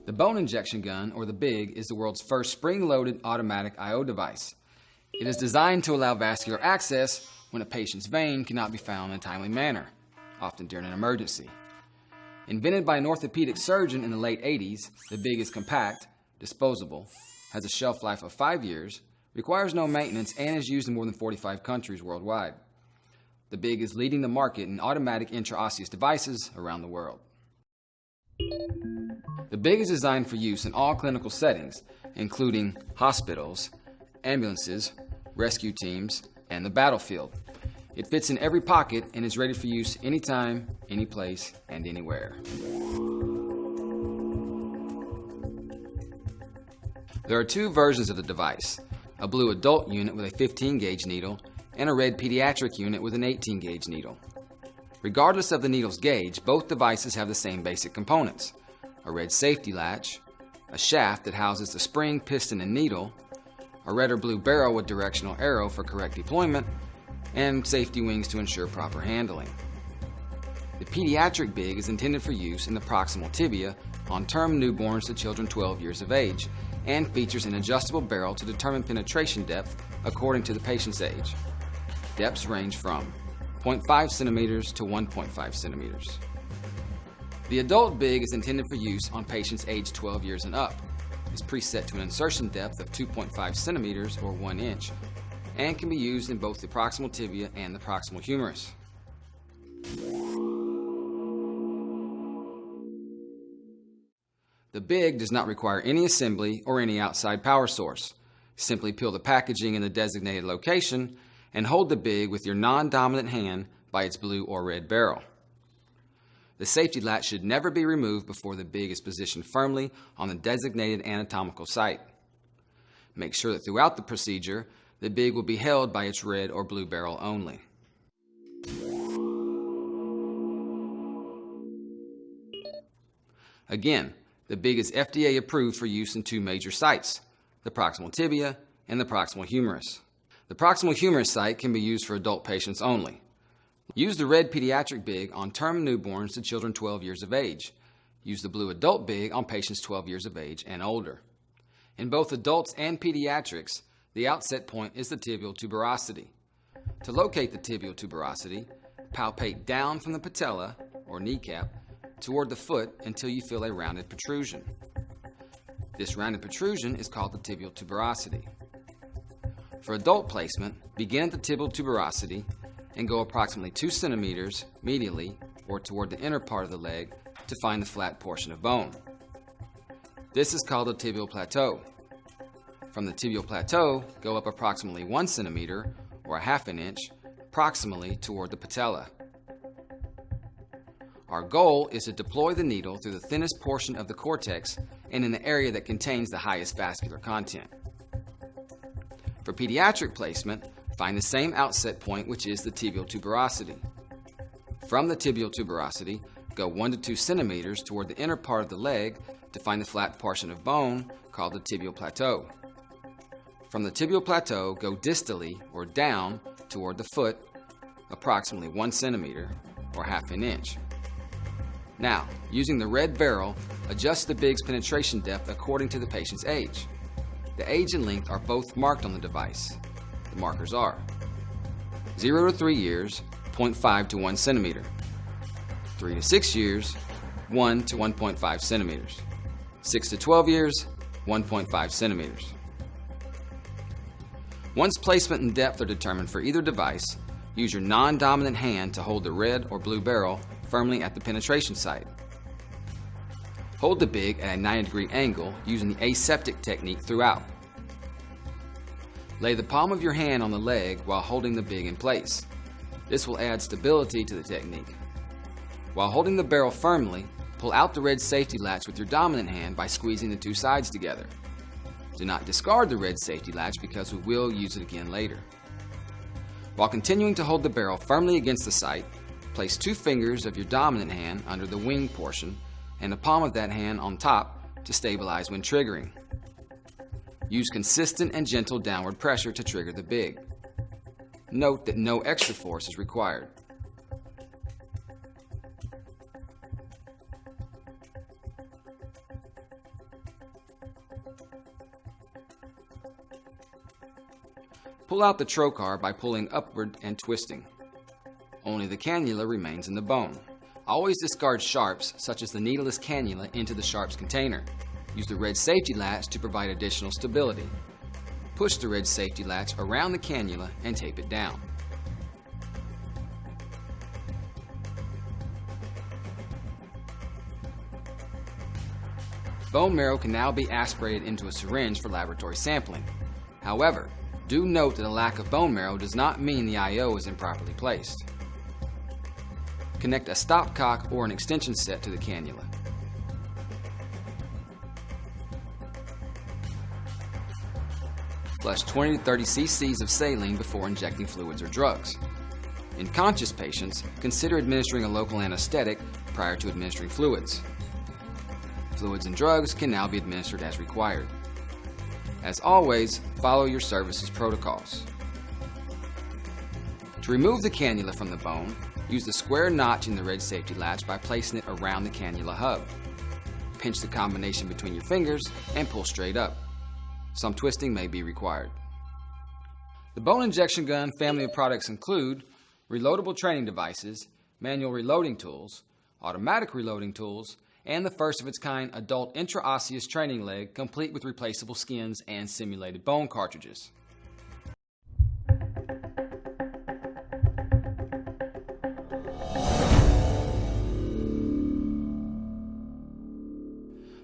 The bone injection gun, or the BIG, is the world's first spring-loaded automatic I/O device. It is designed to allow vascular access when a patient's vein cannot be found in a timely manner, often during an emergency. Invented by an orthopedic surgeon in the late 80s, the BIG is compact, disposable, has a shelf life of 5 years, requires no maintenance, and is used in more than 45 countries worldwide. The BIG is leading the market in automatic intraosseous devices around the world. The BIG is designed for use in all clinical settings, including hospitals, ambulances, rescue teams, and the battlefield. It fits in every pocket and is ready for use anytime, any place, and anywhere. There are two versions of the device, a blue adult unit with a 15-gauge needle and a red pediatric unit with an 18-gauge needle. Regardless of the needle's gauge, both devices have the same basic components: a red safety latch, a shaft that houses the spring, piston, and needle, a red or blue barrel with directional arrow for correct deployment, and safety wings to ensure proper handling. The pediatric BIG is intended for use in the proximal tibia on term newborns to children 12 years of age and features an adjustable barrel to determine penetration depth according to the patient's age. Depths range from 0.5 centimeters to 1.5 centimeters. The adult BIG is intended for use on patients aged 12 years and up. It's preset to an insertion depth of 2.5 centimeters or 1 inch and can be used in both the proximal tibia and the proximal humerus. The BIG does not require any assembly or any outside power source. Simply peel the packaging in the designated location and hold the BIG with your non-dominant hand by its blue or red barrel. The safety latch should never be removed before the BIG is positioned firmly on the designated anatomical site. Make sure that throughout the procedure, the BIG will be held by its red or blue barrel only. Again, the BIG is FDA approved for use in two major sites, the proximal tibia and the proximal humerus. The proximal humerus site can be used for adult patients only. Use the red pediatric BIG on term newborns to children 12 years of age. Use the blue adult BIG on patients 12 years of age and older. In both adults and pediatrics, the outset point is the tibial tuberosity. To locate the tibial tuberosity, palpate down from the patella, or kneecap, toward the foot until you feel a rounded protrusion. This rounded protrusion is called the tibial tuberosity. For adult placement, begin at the tibial tuberosity and go approximately 2 centimeters medially or toward the inner part of the leg to find the flat portion of bone. This is called the tibial plateau. From the tibial plateau, go up approximately 1 centimeter or 1/2 inch proximally toward the patella. Our goal is to deploy the needle through the thinnest portion of the cortex and in the area that contains the highest vascular content. For pediatric placement, find the same outset point, which is the tibial tuberosity. From the tibial tuberosity, go 1 to 2 centimeters toward the inner part of the leg to find the flat portion of bone called the tibial plateau. From the tibial plateau, go distally or down toward the foot, approximately 1 centimeter or 1/2 inch. Now, using the red barrel, adjust the BIG's penetration depth according to the patient's age. The age and length are both marked on the device. The markers are 0 to 3 years, 0.5 to 1 centimeter. 3 to 6 years, 1 to 1.5 centimeters. 6 to 12 years, 1.5 centimeters. Once placement and depth are determined for either device, use your non-dominant hand to hold the red or blue barrel firmly at the penetration site. Hold the BIG at a 90-degree angle using the aseptic technique throughout. Lay the palm of your hand on the leg while holding the BIG in place. This will add stability to the technique. While holding the barrel firmly, pull out the red safety latch with your dominant hand by squeezing the two sides together. Do not discard the red safety latch because we will use it again later. While continuing to hold the barrel firmly against the site, place 2 fingers of your dominant hand under the wing portion and the palm of that hand on top to stabilize when triggering. Use consistent and gentle downward pressure to trigger the BIG. Note that no extra force is required. Pull out the trocar by pulling upward and twisting. Only the cannula remains in the bone. Always discard sharps, such as the needleless cannula, into the sharps container. Use the red safety latch to provide additional stability. Push the red safety latch around the cannula and tape it down. Bone marrow can now be aspirated into a syringe for laboratory sampling. However, do note that a lack of bone marrow does not mean the I/O is improperly placed. Connect a stopcock or an extension set to the cannula. Flush 20 to 30 cc's of saline before injecting fluids or drugs. In conscious patients, consider administering a local anesthetic prior to administering fluids. Fluids and drugs can now be administered as required. As always, follow your service's protocols. To remove the cannula from the bone, use the square notch in the red safety latch by placing it around the cannula hub. Pinch the combination between your fingers and pull straight up. Some twisting may be required. The bone injection gun family of products include reloadable training devices, manual reloading tools, automatic reloading tools, and the first of its kind adult intra-osseous training leg complete with replaceable skins and simulated bone cartridges.